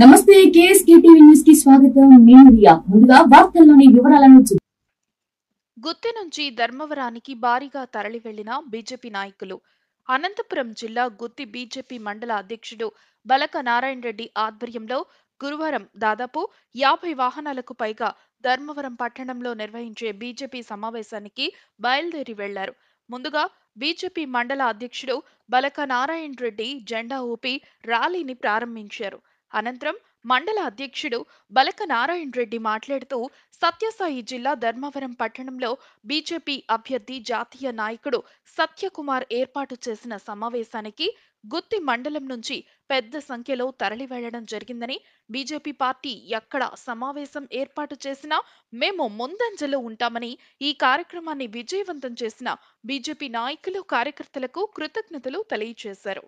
నమస్తే KSK TV news కి స్వాగతం. నేను రియా. ముందుగా వార్తల్లోని వివరాలను గుత్తి నుంచి ధర్మవరానికి భారీగా తరలి వెళ్లిన బీజేపీ నాయకులు. అనంతపురం జిల్లా గుత్తి బీజేపీ మండల అధ్యక్షుడు బలక నారాయణ రెడ్డి ఆధ్వర్యంలో గురువారం దాదాపు 50 వాహనాలకు పైగా ధర్మవరం పట్టణంలో నిర్వహించే బీజేపీ సమావేశానికి బయలుదేరి వెళ్లారు. ముందుగా బీజేపీ మండల అధ్యక్షుడు బలక నారాయణ రెడ్డి జెండా ఊపి ర్యాలీని ప్రారంభించారు. అనంతరం మండల అధ్యక్షుడు బలక నారాయణ రెడ్డి మాట్లాడుతూ సత్యసాయి జిల్లా ధర్మవరం పట్టణంలో బీజేపీ అభ్యర్థి జాతీయ నాయకుడు సత్యకుమార్ ఏర్పాటు చేసిన సమావేశానికి గుత్తి మండలం నుంచి పెద్ద సంఖ్యలో తరలి వెళ్లడం జరిగిందని, బీజేపీ పార్టీ ఎక్కడ సమావేశం ఏర్పాటు చేసినా మేము ముందంజలో ఉంటామని, ఈ కార్యక్రమాన్ని విజయవంతం చేసిన బీజేపీ నాయకులు కార్యకర్తలకు కృతజ్ఞతలు తెలియజేశారు.